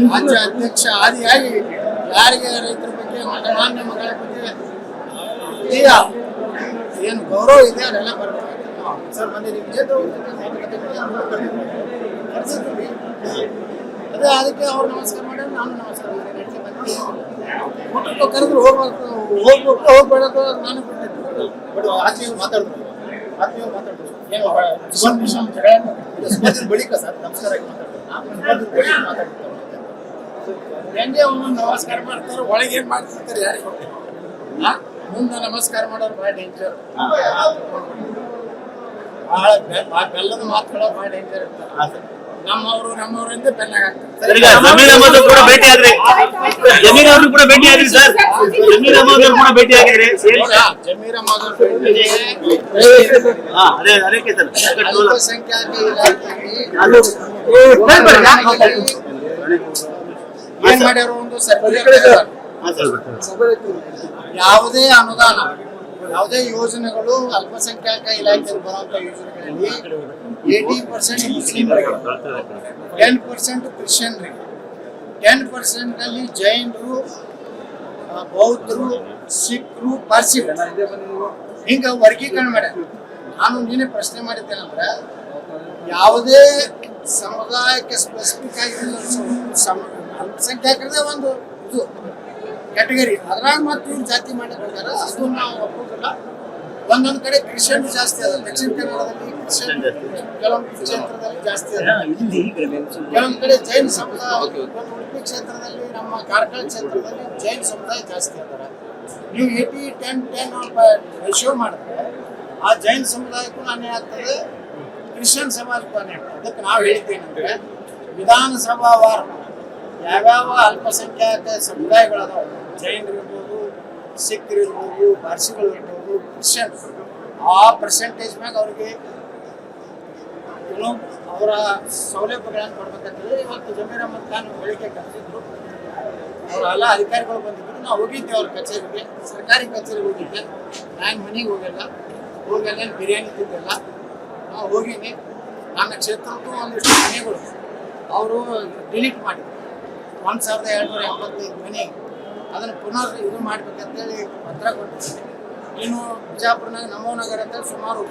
ರಾಜ್ಯ ಅಧ್ಯಕ್ಷ ಆದಿಯಾಗಿ ಯಾರಿಗೆ ರೈತರ ಬಗ್ಗೆ ಮಾನ್ಯ ಮಗಳ ಬಗ್ಗೆ ಏನು ಗೌರವ ಇದೆ ಅದೆಲ್ಲ ಬರ್ತಾರೆ ಸರ್. ಮೊನ್ನೆ ಅದೇ ಅದಕ್ಕೆ ಅವ್ರು ನಮಸ್ಕಾರ ಮಾಡಿದ್ರೆ ನಾನು ನಮಸ್ಕಾರ ಮಾಡಿ ಊಟಕ್ಕೆ ಕರೆದ್ರು ಹೋಗ್ಬೇಡದು ನಾನು ಬಿಟ್ಟಿದ್ದು. ಬಟ್ ಆತ್ಮೀಯರು ಮಾತಾಡಿದ್ರು ಏನು ಬಳಿಕ ಸರ್ ನಮಸ್ಕಾರ ಮಾತಾಡ್ತಾರೆ ಹೆಂಗೆ ಅವನು ನಮಸ್ಕಾರ ಮಾಡ್ತಾರೆ, ಒಳಗೆ ಏನ್ ಮಾಡ್ತಿರ್ತಾರೆ ಯಾರಿಗೆ ಮುಂದೆ ನಮಸ್ಕಾರ ಮಾಡೋರು ಭಾಳ ಡೇಂಜರ್. ಭಾಳ ಬೆಲ್ಲದ ಮಾತುಗಳು ಭಾಳ ಡೇಂಜರ್ ಇರ್ತಾರೆ. ನಮ್ಮವರಿಂದ ಬೆನ್ನಾಗ ಆಗ್ತಾರೆ. ಜಮೀರ್ ಅಹಮದ್ ಕೂಡ ಭೇಟಿ ಆದ್ರಿ, ಜಮೀರ್ ಅವ್ರು ಕೂಡ ಭೇಟಿ ಆದ್ರಿ ಸರ್, ಜಮೀರ್ ಅಹಮದ್ ಅವ್ರು ಕೂಡ ಭೇಟಿ ಆಗಿದ್ರಿ. ಜಮೀರ್ ಅಹಮದ್ ಅಲ್ಪಸಂಖ್ಯಾತ ಏನ್ ಮಾಡ್ಯಾರ, ಒಂದು ಯಾವುದೇ ಅನುದಾನ ಯಾವುದೇ ಯೋಜನೆಗಳು ಅಲ್ಪಸಂಖ್ಯಾತ ಇಲಾಖೆಯಲ್ಲಿ ಬರುವಂತ ಯೋಜನೆಗಳಲ್ಲಿ 80% ಮುಸ್ಲಿಮರಿಗೆ, 10% ಕ್ರಿಶ್ಚಿಯನ್ರಿಗೆ, 10% ಅಲ್ಲಿ ಜೈನರು, ಬೌದ್ಧರು, ಸಿಖ್ರು, ಪಾರ್ಸಿಗಳು ಹಿಂಗ ವರ್ಗೀಕರಣ ಮಾಡ್ಯಾರ. ನಾನು ನೀನೇ ಪ್ರಶ್ನೆ ಮಾಡಿದ್ದೇನಂದ್ರೆ ಯಾವುದೇ ಸಮುದಾಯಕ್ಕೆ ಸ್ಪೆಸಿಫಿಕ್ ಆಗಿ ಅಲ್ಪಸಂಖ್ಯಾತರದೇ ಒಂದು ಇದು ಕ್ಯಾಟಗರಿ, ಅದ್ರಾಗ ಮತ್ತೆ ಇವ್ರು ಜಾತಿ ಮಾಡಕ್ ಹೋಗ್ಯಾರ. ಅದು ನಾವು ಒಪ್ಪೋದಿಲ್ಲ. ಒಂದೊಂದು ಕಡೆ ಕ್ರಿಶ್ಚಿಯನ್ ಜಾಸ್ತಿ ಅದ, ದಕ್ಷಿಣ ಕನ್ನಡದಲ್ಲಿ ಕ್ರಿಶ್ಚಿಯನ್ ಕೆಲವೊಂದು ಕ್ಷೇತ್ರದಲ್ಲಿ ಜಾಸ್ತಿ ಅದ, ಕೆಲವೊಂದು ಕಡೆ ಜೈನ ಸಮುದಾಯ, ಉಡುಪಿ ಕ್ಷೇತ್ರದಲ್ಲಿ ನಮ್ಮ ಕಾರ್ಕಳ ಕ್ಷೇತ್ರದಲ್ಲಿ ಜೈನ ಸಮುದಾಯ ಜಾಸ್ತಿ ಅದಾರ. ನೀವು 80-10 ರೇಷಿಯೋ ಮಾಡಿದ್ರೆ ಆ ಜೈನ ಸಮುದಾಯಕ್ಕೂ ಅನ್ಯಾಯ ಆಗ್ತದೆ, ಕ್ರಿಶ್ಚಿಯನ್ ಸಮಾಜಕ್ಕೂ ಅನ್ಯಾಯ ಆಗ್ತದೆ. ಅದಕ್ಕೆ ನಾವು ಹೇಳಿದ್ದೇನೆಂದ್ರೆ ವಿಧಾನಸಭಾವಾರ ಯಾವ್ಯಾವ ಅಲ್ಪಸಂಖ್ಯಾತ ಸಮುದಾಯಗಳದಾವ, ಜೈನರು ಇರ್ಬೋದು, ಸಿಖ್ರು ಇರ್ಬೋದು, ಪಾರ್ಸಿಗಳು ಇರ್ಬೋದು, ಕ್ರಿಶ್ಚಿಯನ್, ಆ ಪರ್ಸೆಂಟೇಜ್ ಮ್ಯಾಗ ಅವ್ರಿಗೆ ಏನು ಅವರ ಸೌಲಭ್ಯಗಳನ್ನು ಕೊಡ್ಬೇಕಾಗ್ತದೆ. ಇವತ್ತು ಜಮೀರ್ ಅಹಮದ್ ಖಾನ್ ಬೆಳಿಗ್ಗೆ ಕರೆಸಿದ್ರು, ಅವರ ಎಲ್ಲ ಅಧಿಕಾರಿಗಳು ಬಂದಿದ್ರು. ನಾವು ಹೋಗಿದ್ದೆ ಅವ್ರ ಕಚೇರಿಗೆ, ಸರ್ಕಾರಿ ಕಚೇರಿಗೆ ಹೋಗಿದ್ದೆ. ನಾನು ಮನೆಗೆ ಹೋಗಲ್ಲ ಬಿರಿಯಾನಿ ತಿಂದಿಲ್ಲ. ನಾವು ಹೋಗಿನಿ. ನನ್ನ ಕ್ಷೇತ್ರಕ್ಕೂ ಒಂದಿಷ್ಟು ಮನೆಗಳು ಅವರು ಡಿಲೀಟ್ ಮಾಡಿದ್ರು, 1285 ಮನೆ, ಅದನ್ನು ಪುನಃ ಇದು ಮಾಡ್ಬೇಕಂತೇಳಿ ಪತ್ರ ಕೊಟ್ಟಿದ್ದೀನಿ. ಇನ್ನು ಬಿಜಾಪುರನಾಗ ನಮೋನಗರ ಅಂತ ಸುಮಾರು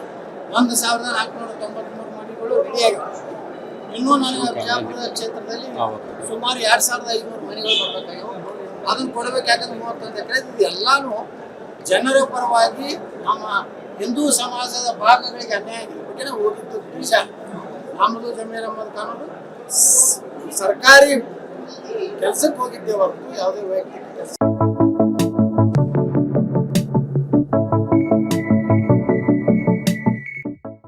1493 ಮನೆಗಳು ರೆಡಿಯಾಗಿವೆ. ಇನ್ನೂ ನನಗೆ ಬಿಜಾಪುರ ಕ್ಷೇತ್ರದಲ್ಲಿ ಸುಮಾರು 2500 ಮನೆಗಳು ಬರಬೇಕಾಗಿವೆ. ಅದನ್ನು ಕೊಡಬೇಕಾದ್ರೆ 31 ಎಕರೆ. ಇದೆಲ್ಲಾನು ಜನರ ಪರವಾಗಿ ನಮ್ಮ ಹಿಂದೂ ಸಮಾಜದ ಭಾಗಗಳಿಗೆ ಅನ್ಯಾಯ ಆಗಿದೆ. ಹೋಗಿದ್ದು ನಿಜ. ನಮ್ಮದು ಜಮೀರ್ ಅಹಮದ್ ಖಾನ್ ಸರ್ಕಾರಿ ಕೆಲಸಕ್ಕೆ ಹೋಗಿದ್ದೆ ಹೊರತು ಯಾವುದೇ ವೈಯಕ್ತಿಕ ಕೆಲಸ